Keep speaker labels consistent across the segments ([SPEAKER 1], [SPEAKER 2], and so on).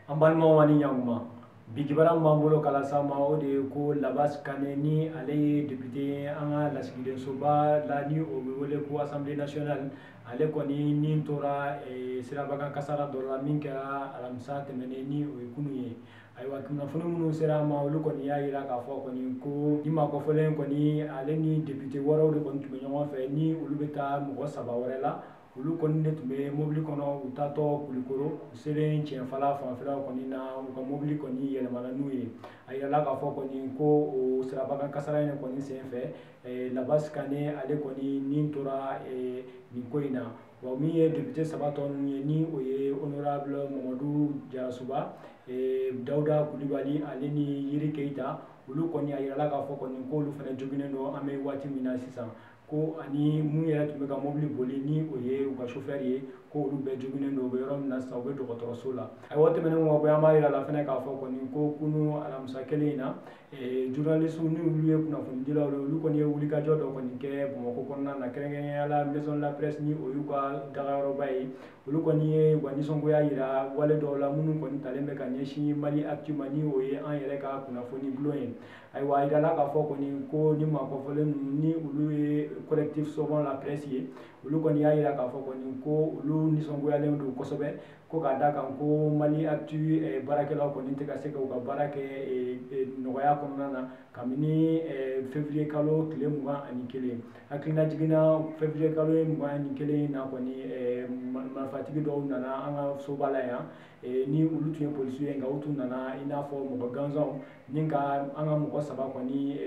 [SPEAKER 1] An balimaw ani ɲantuma bi kibaruya min b'an bolo kala s'aw ma o de ye ko Labas Kane ni ale ye député ye an ka lasigidensoba la ni o bɛ wele ko Assemblée nationale ale kɔni ni tora sirabakan kasara dɔ la min kɛra alamisa tɛmɛnen ni o ye kunun ye ayiwa kunnafoni minnu sera an ma olu kɔni y'a jira k'a fɔ kɔni ko ni makɔfɔlen kɔni ale ni député wɛrɛw de kɔni tun bɛ ɲɔgɔn fɛ ni olu bɛ taa mɔgɔ 3 wɛrɛ la olu kɔni de tun bɛ mobili kɔnɔ u taatɔ Kulikoro u selen Tienfala fanfɛla kɔni na u ka mobili kɔni yɛlɛmana n'u ye a yirala k'a fɔ kɔni ko o sirabakan kasara in kɔni senfɛ Labas Kane ale kɔni ni tora nin ko in na wa min ye député 3 tɔ ninnu ye ni o ye honorable Mamadou Diarrasoba Dawuda Kulibali ale ni Yiri Keyita olu kɔni a yirala k'a fɔ kɔni k'olu fana joginnen don an bɛ waati min na sisan ko ani mun yɛrɛ tun bɛ ka mobili boli ni o ye u ka chauffeur ye ko olu bɛɛ joginnen don u bɛ yɔrɔ min na sisan u bɛ dɔgɔtɔrɔso la ayiwa o tɛmɛnen kɔ an b'a yira la fana k'a fɔ kɔni ko kunun alamisa kelen in na journaliste ni olu ye kunnafonidilaw ye olu kɔni ye wulikajɔ dɔ kɔni kɛ Bamakɔ kɔnɔna na kɛrɛnkɛrɛnnenya la maison de la presse ni o y'u ka dagayɔrɔba ye olu kɔni ye u ka nisɔngoya jira wale dɔw la minnu kɔni talen bɛ ka ɲɛsin Mali Actu ma ni o ye an yɛrɛ ka kunnafoni bulon ye ayiwa a yirala k'a fɔ kɔni ko ni makɔfɔlen ninnu ni olu ye collectif sauvons la presse ye olu kɔni y'a jira k'a fɔ kɔni ko olu nisɔngoyalen don kosɛbɛ ko k'a da kan ko Mali Actu baarakɛlaw kɔni tɛ ka se k'u ka baara kɛ nɔgɔya kɔnɔna na kabini février kalo tile 21 hakilina jiginna février kalo 21 na kɔni marifatigi dɔw nana an ka soba la yan ni olu tun ye polisiw ye nka u tun nana i n'a fɔ mɔgɔ gansanw ni ka an ka mɔgɔ 3 kɔni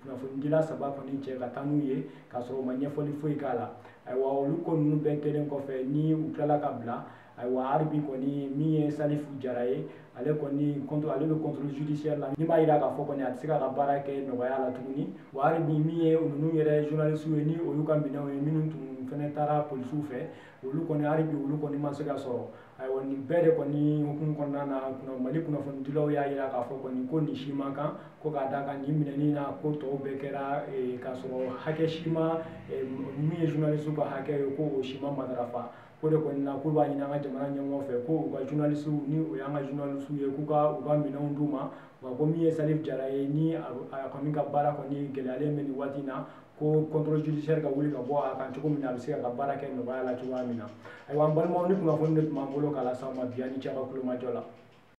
[SPEAKER 1] kunnafonidila 3 kɔni cɛ ka taa n'u ye k'a sɔrɔ u ma ɲɛfɔli foyi k'a la ayiwa olu ko ninnu bɛɛ kɛlen kɔfɛ ni u tilala ka bila ayiwa hali bi kɔni min ye Salifu Jara ye ale kɔni ale bɛ contrôle judiciaire la min b'a jira k'a fɔ kɔni a tɛ se k'a ka baara kɛ nɔgɔya la tuguni wa hali bi min ye ninnu yɛrɛ journaliste ye ni olu ka minɛnw ye minnu tun fana taara polisiw fɛ olu kɔni hali bi olu kɔni ma se ka sɔrɔ ayiwa nin bɛɛ de kɔni hukumu kɔnɔna na Mali kunnafonidilaw y'a jira k'a fɔ kɔni ko nin si man kan ko k'a da kan nin minɛni na ko tɔw bɛɛ kɛra k'a sɔrɔ hakɛ si ma min ye journaliste ka hakɛ ye ko o si ma matarafa ko de kɔni na k'u b'a ɲini an ka jamana ɲɛmɔgɔw fɛ ko u ka journaliste ni o y'an ka journaliste ye k'u ka minɛnw d'u ma wa ko min ye Salifu Jara ye ni a kɔni ka baara kɔni gɛlɛyalen bɛ nin waati in na ko contrôle judiciaire ka wuli ka bɔ a kan cogo min na a bɛ se ka baara kɛ nɔgɔya la cogoya min na ayiwa an balimaw ni kunnafoni de tun b'an bolo k'a las'aw ma bi ani cɛ ka kulomajɔ la